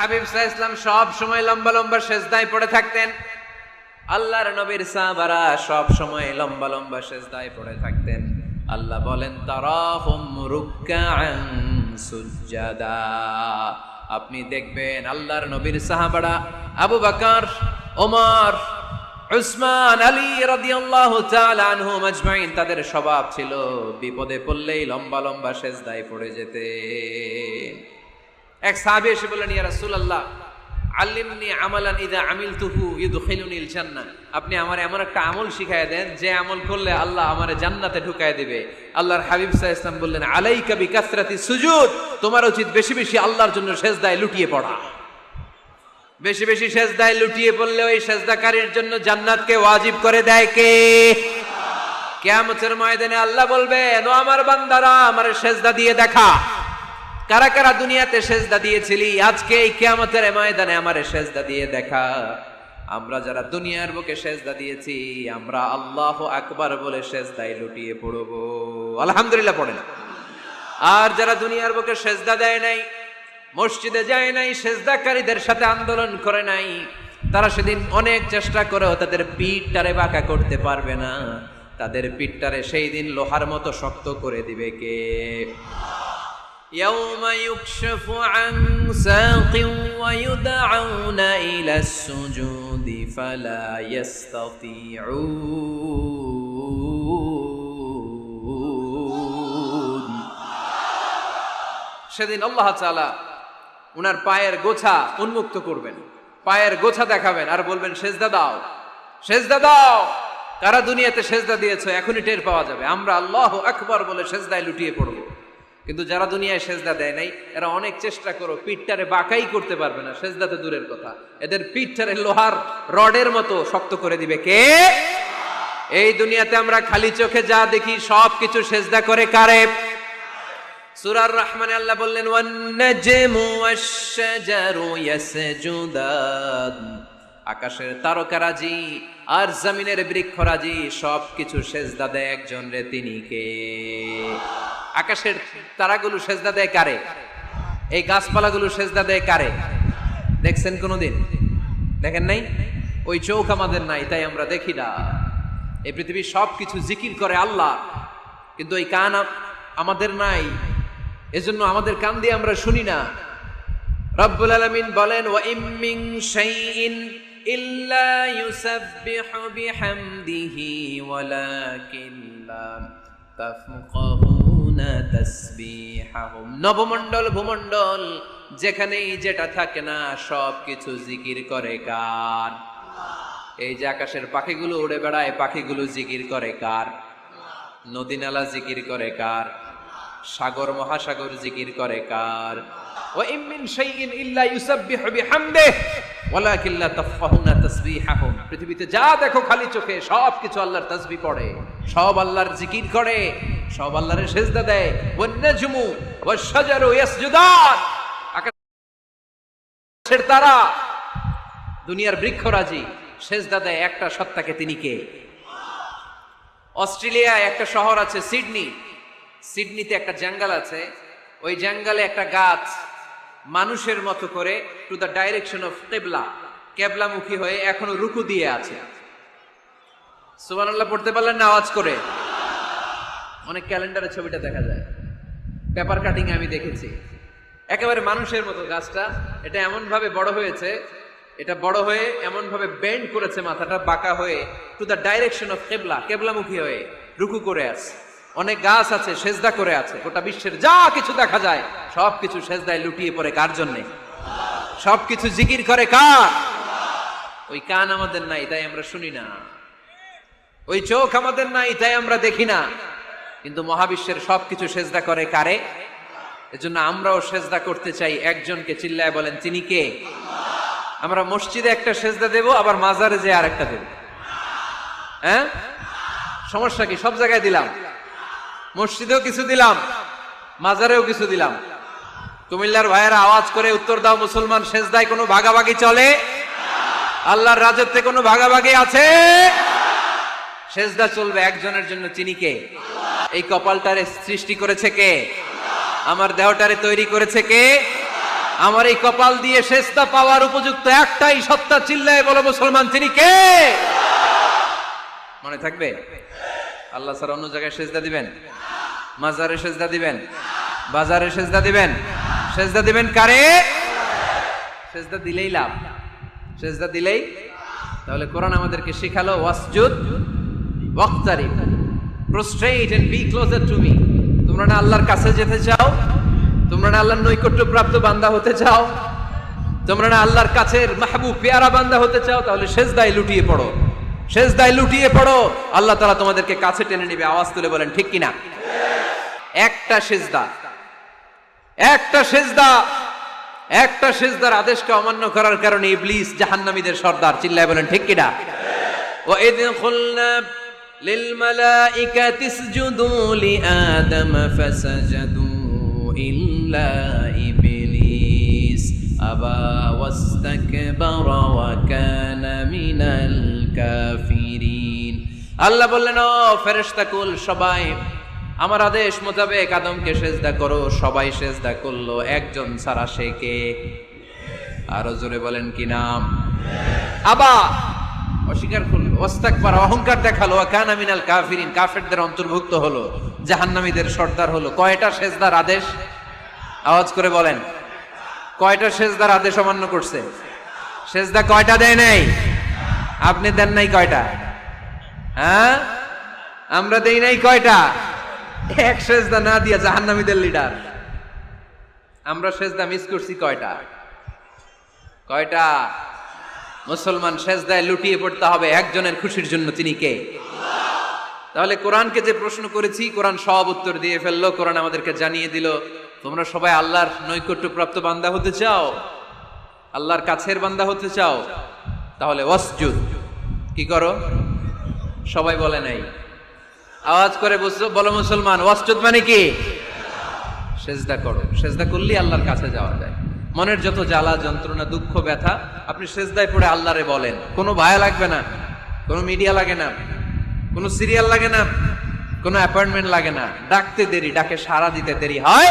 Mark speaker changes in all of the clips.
Speaker 1: হাবিব সাল্লাল্লাহু আলাইহি ওয়াসাল্লাম সব সময় লম্বা লম্বা সেজদায় পড়ে থাকতেন। আল্লাহর নবীর সাহাবারা সব সময় লম্বা লম্বা সেজদায় পড়ে থাকতেন। আল্লাহ বলেন তারাহুম রুকআন সুজদা। আপনি দেখবেন আল্লাহর নবীর সাহাবারা আবু বকর, ওমর, উসমান, আলী রাদিয়াল্লাহু তাআলা আনহুম আজমাইন, তাদের স্বভাব ছিল বিপদে পড়লেই লম্বা লম্বা সেজদায় পড়ে যেতে। এক সাহাবী এসে বললেন, ইয়া রাসূলুল্লাহ আল্লিমনি আমালান ইযা আমিলতুহু ইউদখিলুনিল জান্নাহ। আপনি আমার এমন একটা আমল শিখায় দেন যে আমল করলে আল্লাহ আমারে জান্নাতে ঢুকায় দিবে। আল্লাহর হাবিব সাল্লাল্লাহু আলাইহি ওয়াসাল্লাম বললেন, আলাইকা বিকাসরাতি সুজুদ। তোমার উচিত বেশি বেশি আল্লাহর জন্য সেজদায় লুটিয়ে পড়া। বেশি বেশি সেজদায় লুটিয়ে পড়লে ওই সেজদাকারীর জন্য জান্নাতকে ওয়াজিব করে দেয় কে? কিয়ামতের ময়দানে আল্লাহ বলবেন, ও আমার বান্দারা আমারে সেজদা দিয়ে দেখা। কারা কারা দুনিয়াতে সেজদা দিয়েছিলি, আজকে এই কিয়ামতের ময়দানে আমারে সেজদা দিয়ে দেখা। আমরা যারা দুনিয়ার বুকে সেজদা দিয়েছি, আমরা আল্লাহু আকবার বলে সেজদায় লুটিয়ে পড়ব। আলহামদুলিল্লাহ পড়েন। আর যারা দুনিয়ার বুকে সেজদা দেয় নাই, মসজিদে যায় নাই, সেজদাকারীদের সাথে আন্দোলন করে নাই, তারা সেদিন অনেক চেষ্টা করেও তাদের পিঠটারে বাঁকা করতে পারবে না। তাদের পিঠটারে সেই দিন লোহার মতো শক্ত করে দিবে কে? يوم يكشف عن ساق ويدعون إلى السجود فلا يستطيعون। সেদিন আল্লাহ তাআলা উনার পায়ের গোছা উন্মুক্ত করবেন, পায়ের গোছা দেখাবেন আর বলবেন, সেজদা দাও, সেজদা দাও। কারা দুনিয়াতে সেজদা দিয়েছো এখনই টের পাওয়া যাবে। আমরা আল্লাহু আকবার বলে সেজদায় লুটিয়ে পড়ব। কিন্তু যারা দুনিয়ায় সেজদা দেয় নাই, এরা অনেক চেষ্টা করো পিঠটারে বাঁকাই করতে পারবে না, সেজদাতে দূরের কথা, এদের পিঠটারে লোহার রডের মতো শক্ত করে দিবে কে? এই দুনিয়াতে আমরা খালি চোখে যা দেখি সব কিছু সেজদা করে কারে? সূরা রহমানে আল্লাহ বললেন, ওয়ান নাজমু ওয়াশ-শাজারু ইয়াসজুদান। আকাশের তারকারাজি আর জমিনের বৃক্ষরাজি সব কিছু সেজদা দেয় একজন রে, তিনি কে? আকাশের তারাগুলো সেজদা দেয় কারে? এই গাছপালাগুলো সেজদা দেয় কারে? দেখছেন কোনদিন? দেখেন নাই? ওই চোখ আমাদের নাই, তাই আমরা দেখি না। এই পৃথিবীর সব কিছু জিকির করে আল্লাহ, কিন্তু ওই কান আমাদের নাই, এজন্য আমাদের কান দিয়ে আমরা শুনি না। রব্বুল আলামিন বলেন, ওয়া ইম মিন শাইইন ইল্লা ইউসাব্বিহু বিহামদিহি ওয়ালাকিন লা তাফকাহুনা তাসবিহাহুম। নবমণ্ডল ভূমণ্ডল যেখানেই যেটা থাকে না সব কিছু জিকির করে কার? এই যে আকাশের পাখিগুলো উড়ে বেড়ায়, পাখিগুলো জিকির করে কার? নদী নালা জিকির করে কার? সাগর মহাসাগর জিকির করে কার? ওয়া ইম মিন শাইইন ইল্লা ইউসাব্বিহু বিহামদিহি ওয়ালাকিন লা তাফকাহুনা তাসবিহাহুম। পৃথিবীতে যা দেখো খালি চোখে সব কিছু আল্লাহর তাসবিহ পড়ে, সব আল্লাহর জিকির করে, সব আল্লাহর সেজদা দেয়। ওয়ান নাজমু ওয়াশ-শাজারু ইয়াসজুদান। আকাশের তারা, দুনিয়ার বৃক্ষরাজি সেজদা দেয় একটা সত্তাকে, তিনি কে? অস্ট্রেলিয়ায় একটা শহর আছে সিডনি, সিডনিতে একটা জঙ্গল আছে। ওই জঙ্গলে একটা গাছ মানুষের মতো করে টু দ্য ডাইরেকশন অফ কিবলা, কিবলামুখী হয়ে এখনো রুকু দিয়ে আছে। সুবহানাল্লাহ পড়তে পারলেন না আওয়াজ করে? অনেক ক্যালেন্ডারে ছবিটা দেখা যায়, পেপার কাটিং আমি দেখেছি। একেবারে মানুষের মতো গাছটা। এটা এমন ভাবে বড় হয়েছে, এটা বড় হয়ে এমন ভাবে বেন্ড করেছে, মাথাটা বাঁকা হয়ে টু দ্য ডাইরেকশন অফ কিবলা, কিবলামুখী হয়ে রুকু করে আছে। অনেক গাছ আছে সেজদা করে আছে। গোটা বিশ্বের যা কিছু দেখা যায় সবকিছু সেজদায় লুটিয়ে পড়ে কার জন্যে? সবকিছু জিকির করে কার? ওই কান আমাদের নাই, তাই আমরা শুনি না। ওই চোখ আমাদের নাই, তাই আমরা দেখি না। কিন্তু মহাবিশ্বের সবকিছু সেজদা করে কারে? এজন্য আমরাও সেজদা করতে চাই একজনকে। চিল্লায় বলেন, তিনি কে? আমরা মসজিদে একটা সেজদা দেব, আবার মাজারে যে আর একটা দেব। হ্যাঁ, সমস্যা কি? সব জায়গায় দিলাম, মসজিদেও কিছু দিলাম, মাজারেও কিছু দিলাম। কুমিল্লার ভাইয়েরা আওয়াজ করে উত্তর দাও, মুসলমান সেজদায় কোনো ভাগাভাগি চলে? আল্লাহর রাজত্বে কোনো ভাগাভাগি আছে? সেজদা চলবে একজনের জন্য, তিনি কে? এই কপালটারে সৃষ্টি করেছে কে? আমার দেহটারে তৈরি করেছে কে? আমার এই কপাল দিয়ে সেজদা পাওয়ার উপযুক্ত একটাই সত্তা, চিল্লায় বলো মুসলমান, তিনি কে? মনে থাকবে? আল্লাহ ছাড়া অন্য জায়গায় সেজদা দিবেন? মাজারে সেজদা দিবেন? বাজারে সেজদা দিবেন? সেজদা দিবেন কারে? সেজদা দিলেই লাভ, সেজদা দিলেই। তাহলে কোরআন আমাদেরকে শিখালো ওয়াসজুদ ওয়াক্তারিব, prostrate and be closer to me. তোমরা না আল্লাহর কাছে যেতে চাও? তোমরা না আল্লাহর নৈকট্য প্রাপ্ত বান্দা হতে চাও? তোমরা না আল্লাহর কাছের মাহবুব পেয়ারা বান্দা হতে চাও? তাহলে সেজদায় লুটিয়ে পড়ো, সেজদায় লুটিয়ে পড়ো। আল্লাহ তাআলা তোমাদেরকে কাছে টেনে নেবে। আওয়াজ তুলে বলেন ঠিক কিনা? একটা সেজদা, একটা সেজদা, একটা সেজদার আদেশকে অমান্য করার কারণে ইবলিস জাহান্নামীদের সর্দার। চিল্লায় বলেন ঠিক কিনা? ওয়া ইয কুলনা লিল মালাইকাতি ইসজুদু লিআদম ফাসাজাদু ইল্লা ইবলিস আবা ওয়াস্তাকবারা ওয়া কানা মিনাল কাফিরিন। আল্লাহ বললেন, ও ফেরেশতাকুল সবাই আমার আদেশ মোতাবেক আদমকে সেজদা করো। সবাই সেজদা করলো, একজন ছাড়া, সে কে? আরো জোরে বলেন কি নাম? আবা, অস্বীকার করলো, ওয়াস্তাকবারা, অহংকার দেখালো, ওয়া কানা মিনাল কাফিরিন, কাফেরদের অন্তর্ভুক্ত হলো, জাহান্নামীদের সর্দার হলো। কয়টা সেজদার আদেশ? আওয়াজ করে বলেন, কয়টা সেজদার আদেশ অমান্য করছে? সেজদা কয়টা দেয় নাই? আপনি দেন নাই কয়টা? হ্যাঁ, আমরা দেই নাই কয়টা? এক সেজদা না দিয়া জাহান্নামীদের লিডার। আমরা সেজদা মিস করছি কয়টা? কয়টা? মুসলমান, সেজদায় লুটিয়ে পড়তে হবে একজনের খুশির জন্য, তিনি কে? তাহলে কোরআনকে যে প্রশ্ন করেছি, কোরআন সব উত্তর দিয়ে ফেললো। কোরআন আমাদেরকে জানিয়ে দিল, তোমরা সবাই আল্লাহর নৈকট্য প্রাপ্ত বান্দা হতে চাও, আল্লাহর কাছের বান্দা হতে চাও, তাহলে ওয়াসজুদ কি করো? সবাই বলে নাই, আওয়াজ করে বলো মুসলমান, ওয়াসজুদ মানে কি? সেজদা করো। সেজদা করলেই আল্লাহর কাছে যাওয়া যায়। মনের যত জ্বালা যন্ত্রণা দুঃখ ব্যথা আপনি সেজদায় পড়ে আল্লাহরে বলেন। কোনো ভায়া লাগবে না, কোনো মিডিয়া লাগে না, কোনো সিরিয়াল লাগে না, কোনো অ্যাপয়েন্টমেন্ট লাগে না। ডাকতে দেরি, ডাকে সাড়া দিতে দেরি হয়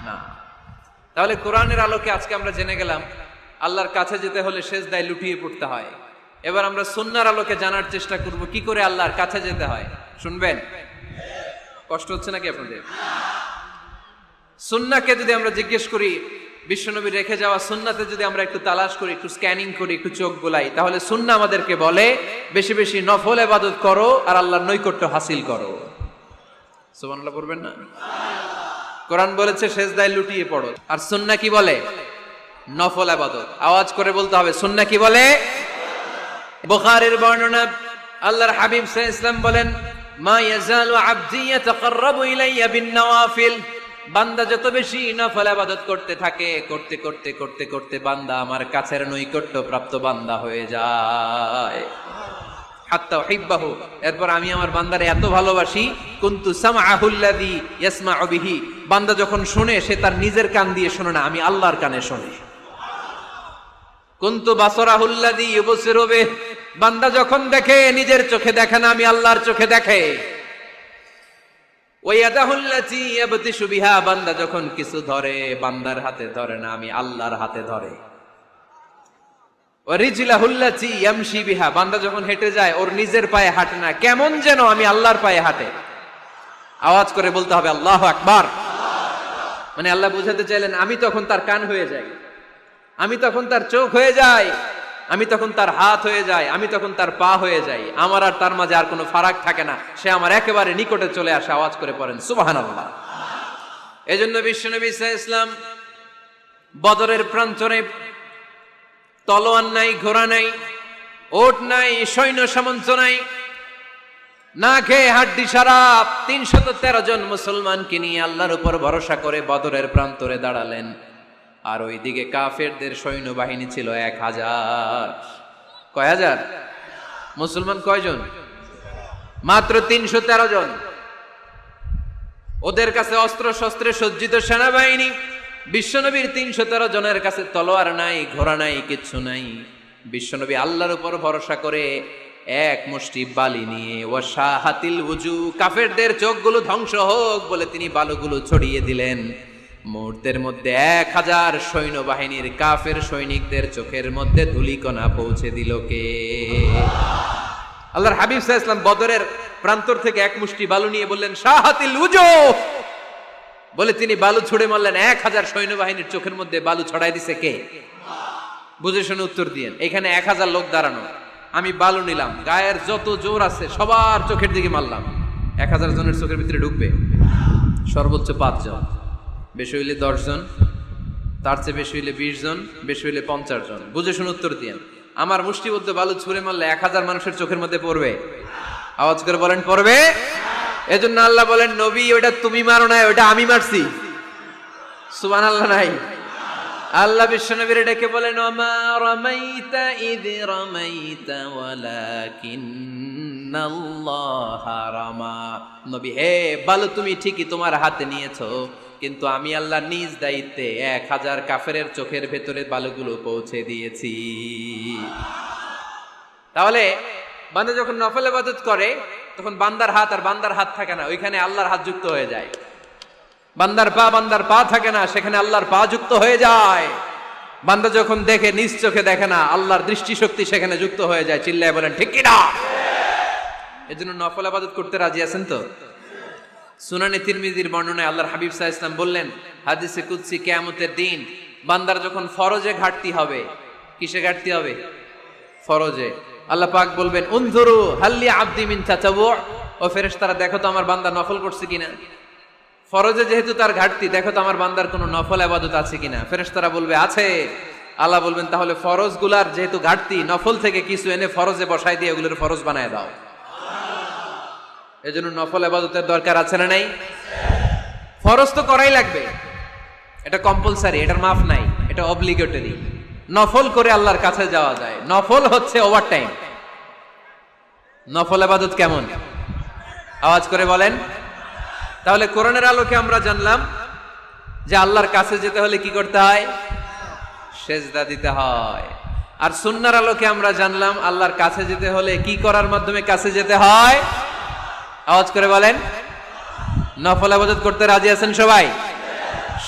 Speaker 1: না। তাহলে কোরআনের আলোকে আজকে আমরা জেনে গেলাম আল্লাহর কাছে যেতে হলে সেজদায় লুটিয়ে পড়তে হয়। এবার আমরা সুন্নাহর আলোকে জানার চেষ্টা করব কি করে আল্লাহর কাছে যেতে হয়। শুনবেন? কষ্ট হচ্ছে নাকি আপনাদের? সুন্নাহকে যদি আমরা জিজ্ঞেস করি, বিশ্বনবী রেখে যাওয়া সুন্নাতে যদি আমরা একটু তালাশ করি, একটু স্ক্যানিং করি, একটু চোখ গোলাই, তাহলে সুন্নাহ আমাদেরকে বলে বেশি বেশি নফল ইবাদত করো আর আল্লাহর নৈকট্য হাসিল করো। সুবহানাল্লাহ পড়বেন না? কোরআন বলেছে সেজদায় লুটিয়ে পড়ো, আর সুন্নাহ কি বলে? নফল ইবাদত। আওয়াজ করে বলতে হবে, সুন্নাহ কি বলে? বুখারীর বর্ণনা, আল্লাহর হাবিব সাল্লাল্লাহু আলাইহি ওয়াসাল্লাম বলেন, মা ইয়াজালু আবদি ইয়াতাকাররাবু ইলাইয়া বিন নওয়াফিল। বান্দা যত বেশি নফল ইবাদত করতে থাকে, করতে করতে করতে করতে বান্দা আমার কাছের নৈকট্য প্রাপ্ত বান্দা হয়ে যায়। হাত্তা উহিব্বাহু, এরপর আমি আমার বান্দারে এত ভালোবাসি, কুনতু সামআহুল্লাযী ইয়াসমাউ বিহি। বান্দা যখন শুনে সে তার নিজের কান দিয়ে শুনে না, আমি আল্লাহর কানে শুনি। কুনতু বাসরাহুল্লাযী ইউবসিরু বিহি। বান্দা যখন দেখে নিজের চোখে দেখে না, আমি আল্লাহর চোখে দেখে। ওয়ায়াদাহুল্লাতী ইয়াবতিশু বিহা। বান্দা যখন কিছু ধরে, বান্দার হাতে ধরে না, আমি আল্লাহর হাতে ধরে। ওয়ারিজলাহুল্লাতী ইয়ামশি বিহা। বান্দা যখন হেঁটে যায় ওর নিজের পায়ে হাঁটে না, কেমন যেন আমি আল্লাহর পায়ে হাঁটে। আওয়াজ করে বলতে হবে আল্লাহু আকবার। মানে আল্লাহ বুঝাতে চাইলেন আমি তখন তার কান হয়ে যাই, আমি তখন তার চোখ হয়ে যাই, আমি তখন তার হাত হয়ে যাই, আমি তখন তার পা হয়ে যাই। আমার আর তার মাঝে আর কোনো ফারাক থাকে না, সে আমার একেবারে নিকটে চলে আসে। আওয়াজ করে পড়েন সুবহানাল্লাহ। এজন্য বিশ্বনবী সাল্লাল্লাহু আলাইহি ওয়াসাল্লাম বদরের প্রান্তরে তলোয়ার নাই, ঘোড়া নাই, ওট নাই, সৈন্য সামন্ত নাই, না খেয়ে হাড্ডি সারা ৩১৩ জন মুসলমানকে নিয়ে আল্লাহর উপর ভরসা করে বদরের প্রান্তরে দাঁড়ালেন। আর ওইদিকে কাফেরদের সৈন্যবাহিনী ছিল ১০০০। কয় হাজার? মুসলমান কয়জন? মাত্র ৩১৩ জন। ওদের কাছে অস্ত্র শস্ত্রে সজ্জিত সেনাবাহিনী। বিশ্বনবীর ৩১৩ জনের কাছে তলোয়ার নাই, ঘোড়া নাই, কিচ্ছু নাই। বিশ্বনবী আল্লাহর উপর ভরসা করে এক মুষ্টি বালি নিয়ে, ওয়াশাহাতিল উজু, কাফেরদের চোখগুলো ধ্বংস হোক বলে তিনি বালুগুলো ছড়িয়ে দিলেন। মুহূর্তের মধ্যে 1000 সৈন্যবাহিনীর কাফের সৈনিকদের চোখের মধ্যে ধূলিকণা পৌঁছে দিল কে? আল্লাহর হাবিব সাল্লাল্লাহু আলাইহি ওয়াসাল্লাম বদরের প্রান্তর থেকে এক মুষ্টি বালু নিয়ে বললেন, শাহাতিল উজুহ, বলে তিনি বালু ছুড়ে মারলেন। 1000 সৈন্যবাহিনীর চোখের মধ্যে বালু ছড়াই দিছে কে? বুঝে শুনে উত্তর দিয়েন। এখানে 1000 লোক দাঁড়ানো, আমি বালু নিলাম, গায়ের যত জোর আছে সবার চোখের দিকে মারলাম। 1000 জনের চোখের ভিতরে ঢুকবে? সর্বোচ্চ 5 জন, বেশি হইলে 10 জন, তার চেয়ে বেশি হইলে 20 জন, বেশি হইলে 50 জন। বুঝে শুনে উত্তর দিয়েন। আমার মুষ্টিবদ্ধ বালু ছুঁড়ে মারলে 1000 মানুষের চোখের মধ্যে পড়বে? আওয়াজ করে বলেন পড়বে। এজন্য আল্লাহ বলেন, নবী ওটা তুমি মারো না, ওটা আমি মারছি। সুবহানাল্লাহ নাই? আল্লাহ বিশ্বনবীর ডেকে বলেন, ওমা রামাইতা ইয রামাইতা ওয়ালাকিন্নাল্লাহা রামা। নবী হে, বালু তুমি ঠিকই তোমার হাতে নিয়েছো, কিন্তু আমি আল্লাহ নিজ দায়িত্বে 1000 কাফেরের চোখের ভেতরে বালুগুলো পৌঁছে দিয়েছি। তাহলে বান্দা যখন নফল ইবাদত করে তখন বান্দার হাত আর বান্দার হাত থাকে না, ওইখানে আল্লাহর হাত যুক্ত হয়ে যায়। বান্দার পা থাকে না, সেখানে আল্লাহর পা যুক্ত হয়ে যায়। বান্দা যখন দেখে নিজ চোখে দেখে না, আল্লাহর দৃষ্টিশক্তি সেখানে যুক্ত হয়ে যায়। চিল্লায় বলেন ঠিক কি না? এজন্য নফল ইবাদত করতে রাজি আছেন তো? সুনানে তিরমিজির বর্ণনায় আল্লাহর হাবিব সাল্লাল্লাহু আলাইহি ওয়াসাল্লাম বললেন, হাদিসে কুদসি, কিয়ামতের দিন বান্দার যখন ফরজে ঘাটতি হবে, কিসে ঘাটতি হবে? ফরজে। আল্লাহ পাক বলবেন, উনজুরু হাল্লি আবদি মিন তাতাওয়ু, ও ফেরেশতারা দেখো তো আমার বান্দা নফল করছে কিনা। ফরজে যেহেতু তার ঘাটতি, দেখো তো আমার বান্দার কোনো নফল ইবাদত আছে কিনা। ফেরেশতারা বলবে আছে। আল্লাহ বলবেন, তাহলে ফরজগুলার যেহেতু ঘাটতি, নফল থেকে কিছু এনে ফরজে বসাই দিয়ে ওগুলোর ফরজ বানায় দাও। এজন্য নফল ইবাদতের দরকার আছে না নাই? ফরজ তো করাই লাগবে, এটা কম্পালসারি, এটার মাফ নাই, এটা অব্লিগেটরি। নফল করে আল্লাহর কাছে যাওয়া যায়। নফল হচ্ছে ওভারটাইম। নফল ইবাদত কেমন? আওয়াজ করে বলেন। তাহলে কোরআনের আলোকে আমরা জানলাম যে আল্লাহর কাছে যেতে হলে কি করতে হয়? সেজদা দিতে হয়। আর সুন্নাহর আলোকে আমরা জানলাম আল্লাহর কাছে যেতে হলে কি করার মাধ্যমে কাছে যেতে হয়? আওয়াজ করে বলেন। নফল ইবাদত করতে রাজি আছেন সবাই?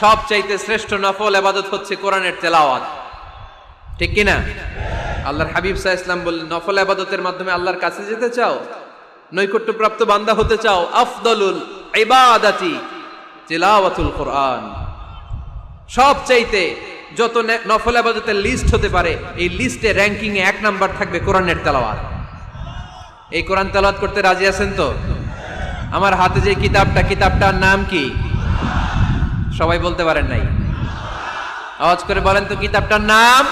Speaker 1: সবচাইতে শ্রেষ্ঠ নফল ইবাদত হচ্ছে কোরআনের তেলাওয়াত, ঠিক কি না? আল্লাহর হাবিব সাল্লাল্লাহু আলাইহি ওয়াসাল্লাম বললেন, নফল ইবাদতের মাধ্যমে আল্লাহর কাছে যেতে চাও, নৈকট্যপ্রাপ্ত বান্দা হতে চাও, আফদলুল ইবাদাতি তিলাওয়াতুল কোরআন। সবচাইতে যত নফল ইবাদতের লিস্ট হতে পারে, এই লিস্টে র‍্যাঙ্কিং এ 1 নাম্বার থাকবে কোরআনের তেলাওয়াত। এই কোরআন তেলাওয়াত করতে রাজি আছেন তো? আমার হাতে যে কিতাবটার নাম কি? সবাই বলতে পারেন নাই? আওয়াজ করে বলেন তো কিতাবটার নাম।